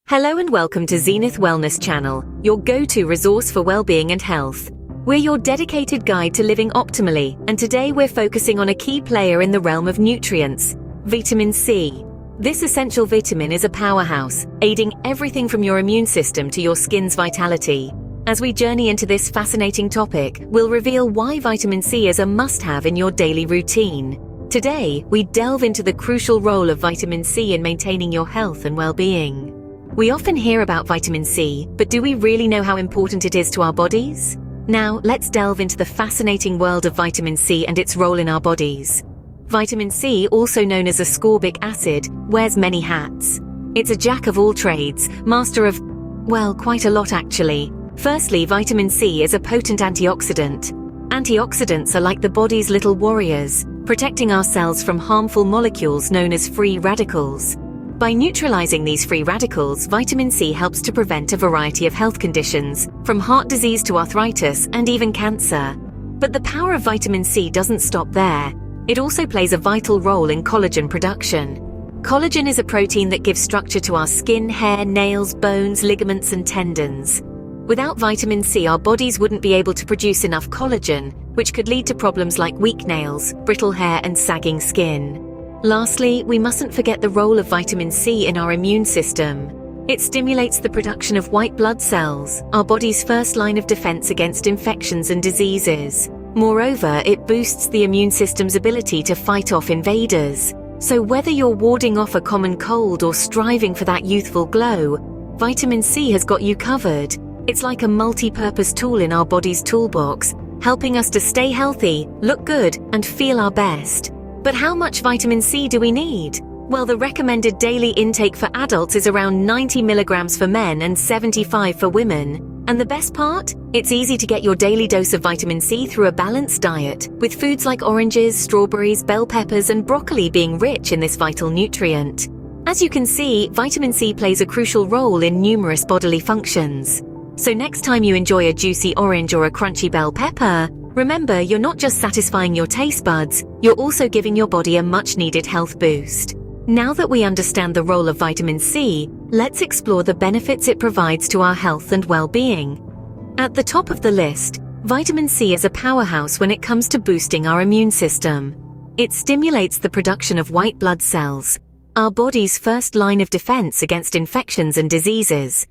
Hello and welcome to Zenith Wellness Channel, your go-to resource for well-being and health. We're your dedicated guide to living optimally, and today we're focusing on a key player in the realm of nutrients, vitamin C. This essential vitamin is a powerhouse, aiding everything from your immune system to your skin's vitality. As we journey into this fascinating topic, we'll reveal why vitamin C is a must-have in your daily routine. Today, we delve into the crucial role of vitamin C in maintaining your health and well-being. We often hear about vitamin C, but do we really know how important it is to our bodies? Now, let's delve into the fascinating world of vitamin C and its role in our bodies. Vitamin C, also known as ascorbic acid, wears many hats. It's a jack of all trades, master of, well, quite a lot actually. Firstly, vitamin C is a potent antioxidant. Antioxidants are like the body's little warriors, protecting our cells from harmful molecules known as free radicals. By neutralizing these free radicals, vitamin C helps to prevent a variety of health conditions, from heart disease to arthritis and even cancer. But the power of vitamin C doesn't stop there. It also plays a vital role in collagen production. Collagen is a protein that gives structure to our skin, hair, nails, bones, ligaments, and tendons. Without vitamin C, our bodies wouldn't be able to produce enough collagen, which could lead to problems like weak nails, brittle hair, and sagging skin. Lastly, we mustn't forget the role of vitamin C in our immune system. It stimulates the production of white blood cells, our body's first line of defense against infections and diseases. Moreover, it boosts the immune system's ability to fight off invaders. So whether you're warding off a common cold or striving for that youthful glow, vitamin C has got you covered. It's like a multi-purpose tool in our body's toolbox, helping us to stay healthy, look good, and feel our best. But how much vitamin C do we need? Well, the recommended daily intake for adults is around 90 milligrams for men and 75 for women. And the best part? It's easy to get your daily dose of vitamin C through a balanced diet, with foods like oranges, strawberries, bell peppers, and broccoli being rich in this vital nutrient. As you can see, vitamin C plays a crucial role in numerous bodily functions. So next time you enjoy a juicy orange or a crunchy bell pepper, remember, you're not just satisfying your taste buds, you're also giving your body a much-needed health boost. Now that we understand the role of vitamin C, let's explore the benefits it provides to our health and well-being. At the top of the list, vitamin C is a powerhouse when it comes to boosting our immune system. It stimulates the production of white blood cells, our body's first line of defense against infections and diseases.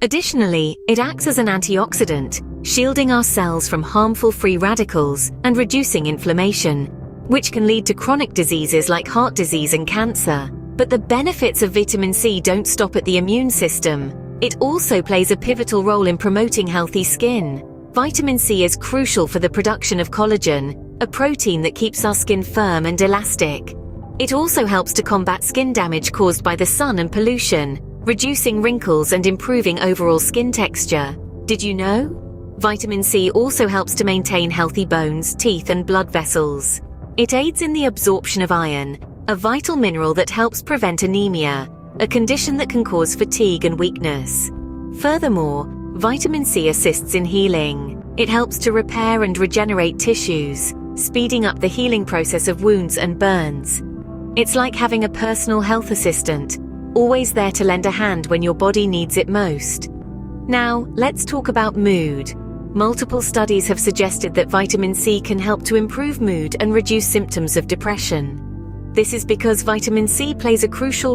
Additionally, it acts as an antioxidant, shielding our cells from harmful free radicals and reducing inflammation, which can lead to chronic diseases like heart disease and cancer. But the benefits of vitamin C don't stop at the immune system. It also plays a pivotal role in promoting healthy skin. Vitamin C is crucial for the production of collagen, a protein that keeps our skin firm and elastic. It also helps to combat skin damage caused by the sun and pollution, reducing wrinkles and improving overall skin texture. Did you know? Vitamin C also helps to maintain healthy bones, teeth, and blood vessels. It aids in the absorption of iron, a vital mineral that helps prevent anemia, a condition that can cause fatigue and weakness. Furthermore, vitamin C assists in healing. It helps to repair and regenerate tissues, speeding up the healing process of wounds and burns. It's like having a personal health assistant, always there to lend a hand when your body needs it most. Now, let's talk about mood. Multiple studies have suggested that vitamin C can help to improve mood and reduce symptoms of depression. This is because vitamin C plays a crucial